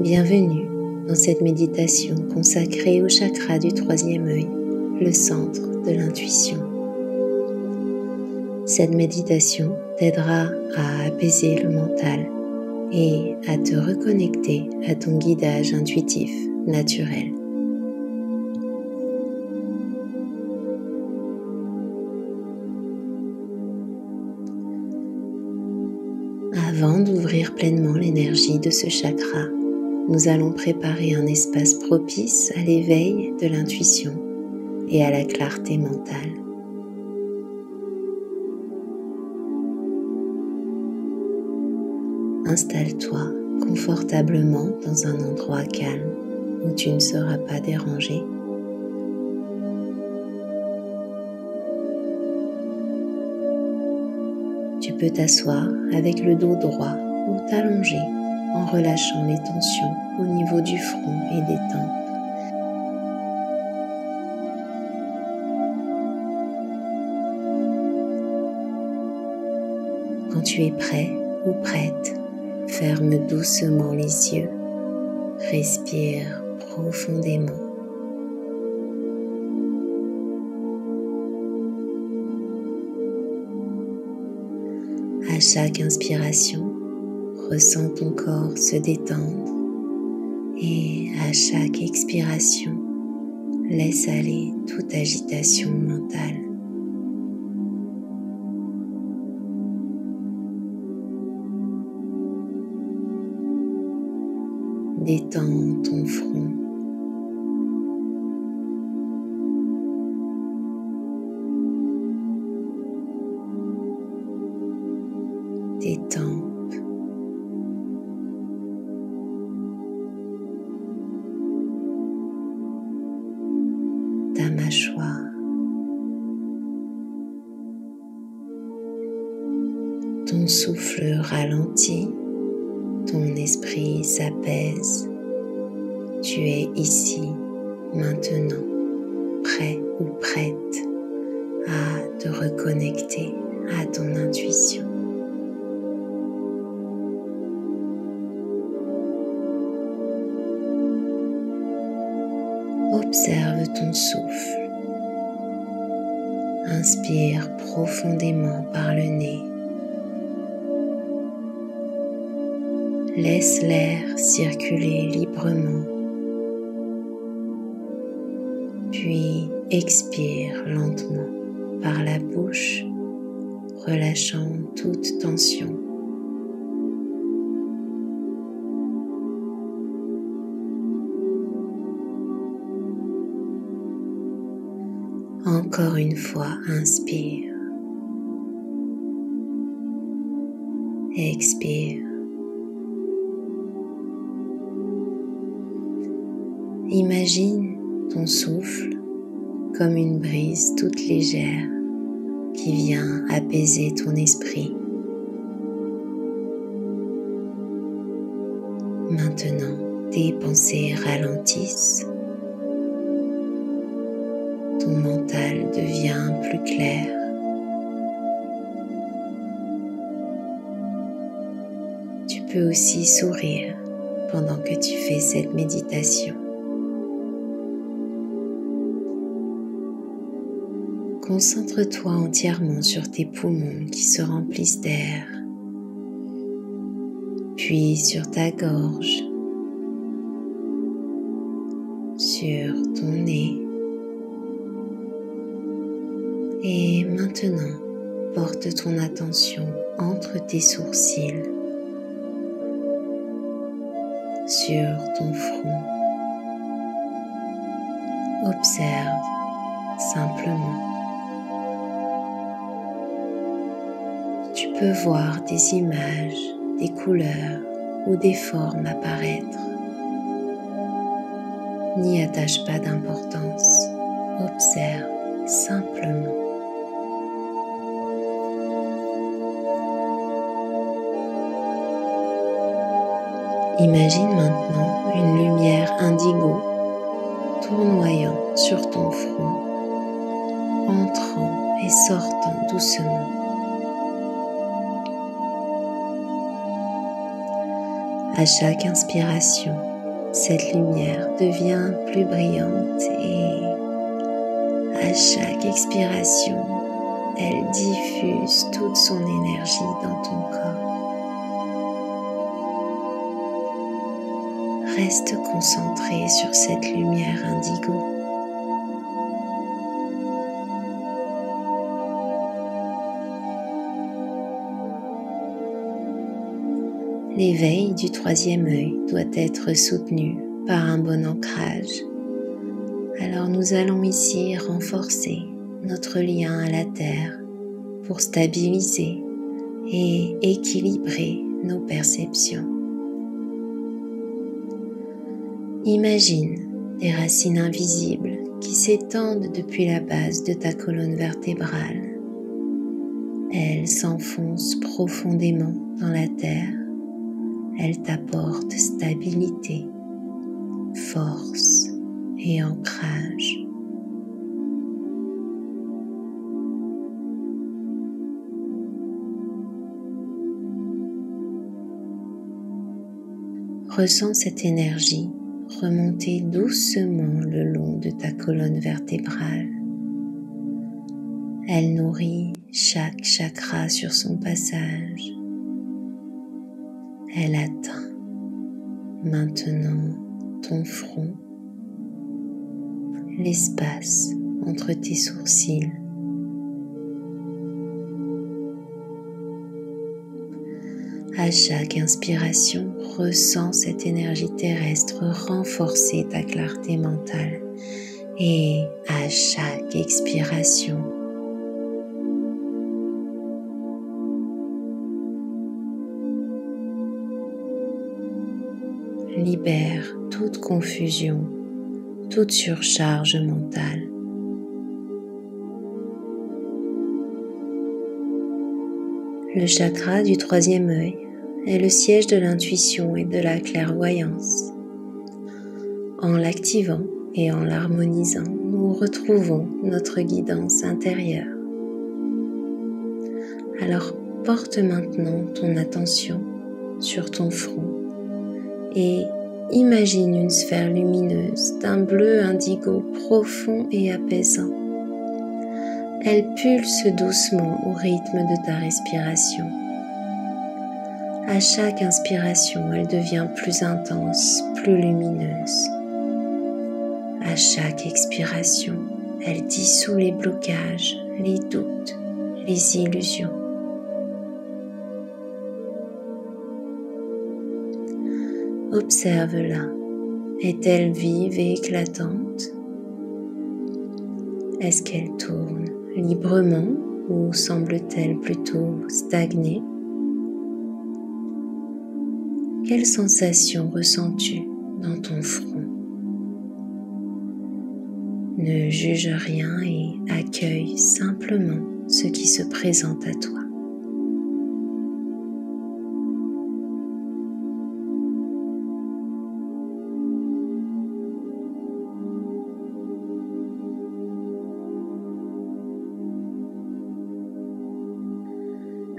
Bienvenue dans cette méditation consacrée au chakra du troisième œil, le centre de l'intuition. Cette méditation t'aidera à apaiser le mental et à te reconnecter à ton guidage intuitif naturel. Avant d'ouvrir pleinement l'énergie de ce chakra, nous allons préparer un espace propice à l'éveil de l'intuition et à la clarté mentale. Installe-toi confortablement dans un endroit calme où tu ne seras pas dérangé. Tu peux t'asseoir avec le dos droit ou t'allonger en relâchant les tensions au niveau du front et des tempes. Quand tu es prêt ou prête, ferme doucement les yeux, respire profondément. À chaque inspiration, ressens ton corps se détendre et à chaque expiration, laisse aller toute agitation mentale. Détends ton front. Tes tempes. Ta mâchoire. Ton souffle ralentit. Ton esprit s'apaise. Tu es ici, maintenant, prêt ou prête à te reconnecter à ton intuition. Observe ton souffle. Inspire profondément par le nez. Laisse l'air circuler librement, puis expire lentement par la bouche, relâchant toute tension. Encore une fois, inspire, expire. Imagine ton souffle comme une brise toute légère qui vient apaiser ton esprit. Maintenant, tes pensées ralentissent. Ton mental devient plus clair. Tu peux aussi sourire pendant que tu fais cette méditation. Concentre-toi entièrement sur tes poumons qui se remplissent d'air, puis sur ta gorge, sur ton nez. Et maintenant, porte ton attention entre tes sourcils, sur ton front. Observe simplement. Tu peux voir des images, des couleurs ou des formes apparaître. N'y attache pas d'importance, observe simplement. Imagine maintenant une lumière indigo tournoyant sur ton front, entrant et sortant doucement. À chaque inspiration, Cette lumière devient plus brillante et à chaque expiration, elle diffuse toute son énergie dans ton corps. Reste concentré sur cette lumière indigo. L'éveil du troisième œil doit être soutenu par un bon ancrage. Alors nous allons ici renforcer notre lien à la terre pour stabiliser et équilibrer nos perceptions. Imagine des racines invisibles qui s'étendent depuis la base de ta colonne vertébrale. Elles s'enfoncent profondément dans la terre. Elles t'apportent stabilité, force et ancrage. Ressens cette énergie remonter doucement le long de ta colonne vertébrale. Elle nourrit chaque chakra sur son passage. Elle atteint maintenant ton front, l'espace entre tes sourcils. À chaque inspiration, ressens cette énergie terrestre renforcer ta clarté mentale. Et à chaque expiration, libère toute confusion, toute surcharge mentale. Le chakra du troisième œil est le siège de l'intuition et de la clairvoyance. En l'activant et en l'harmonisant, nous retrouvons notre guidance intérieure. Alors porte maintenant ton attention sur ton front et imagine une sphère lumineuse d'un bleu indigo profond et apaisant. Elle pulse doucement au rythme de ta respiration. À chaque inspiration, elle devient plus intense, plus lumineuse. À chaque expiration, elle dissout les blocages, les doutes, les illusions. Observe-la. Est-elle vive et éclatante? Est-ce qu'elle tourne librement ou semble-t-elle plutôt stagner? Quelle sensation ressens-tu dans ton front? Ne juge rien et accueille simplement ce qui se présente à toi.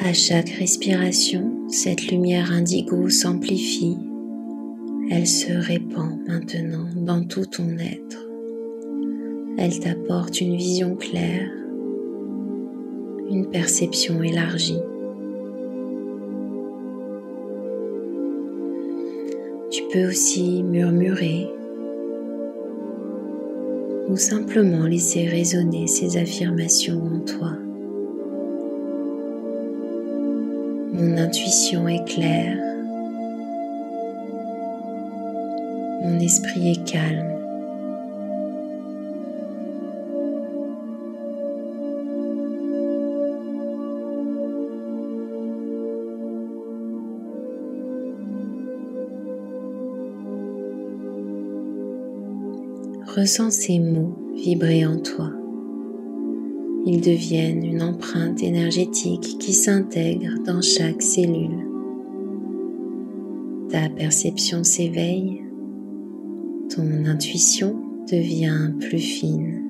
À chaque respiration, cette lumière indigo s'amplifie. Elle se répand maintenant dans tout ton être. Elle t'apporte une vision claire, une perception élargie. Tu peux aussi murmurer ou simplement laisser résonner ces affirmations en toi. Mon intuition est claire, mon esprit est calme. Ressens ces mots vibrer en toi. Ils deviennent une empreinte énergétique qui s'intègre dans chaque cellule. Ta perception s'éveille, ton intuition devient plus fine.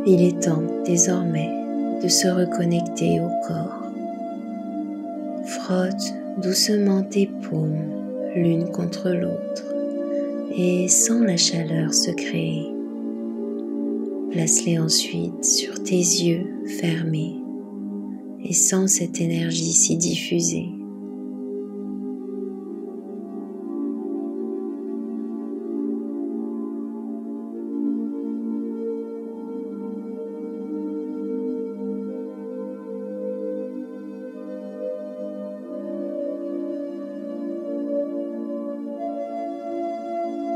Il est temps désormais de se reconnecter au corps. Frotte doucement tes paumes l'une contre l'autre et sens la chaleur se créer. Place-les ensuite sur tes yeux fermés et sens cette énergie s'y diffuser.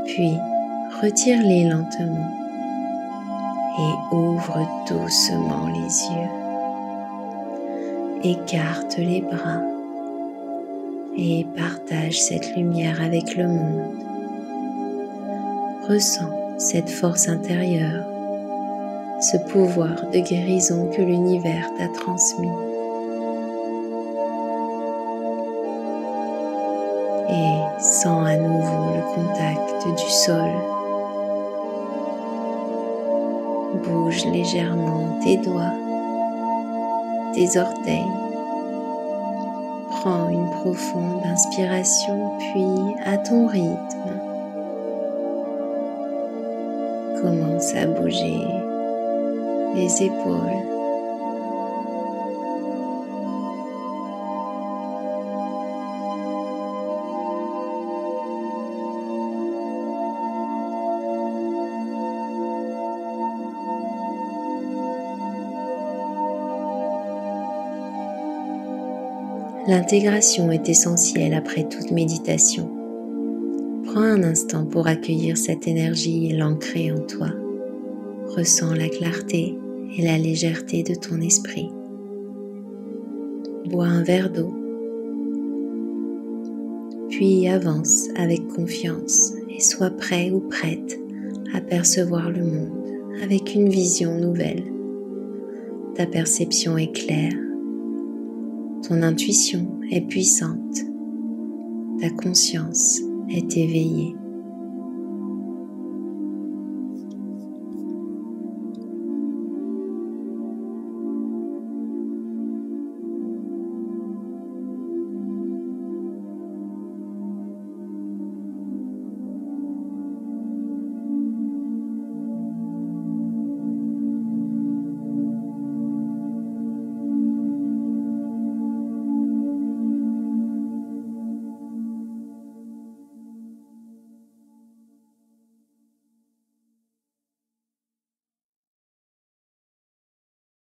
Puis, retire-les lentement et ouvre doucement les yeux. Écarte les bras et partage cette lumière avec le monde. Ressens cette force intérieure, ce pouvoir de guérison que l'univers t'a transmis. Et sens à nouveau le contact du sol. Bouge légèrement tes doigts, tes orteils. Prends une profonde inspiration, puis à ton rythme, commence à bouger les épaules. L'intégration est essentielle après toute méditation. Prends un instant pour accueillir cette énergie et l'ancrer en toi. Ressens la clarté et la légèreté de ton esprit. Bois un verre d'eau, puis avance avec confiance et sois prêt ou prête à percevoir le monde avec une vision nouvelle. Ta perception est claire. Ton intuition est puissante, ta conscience est éveillée.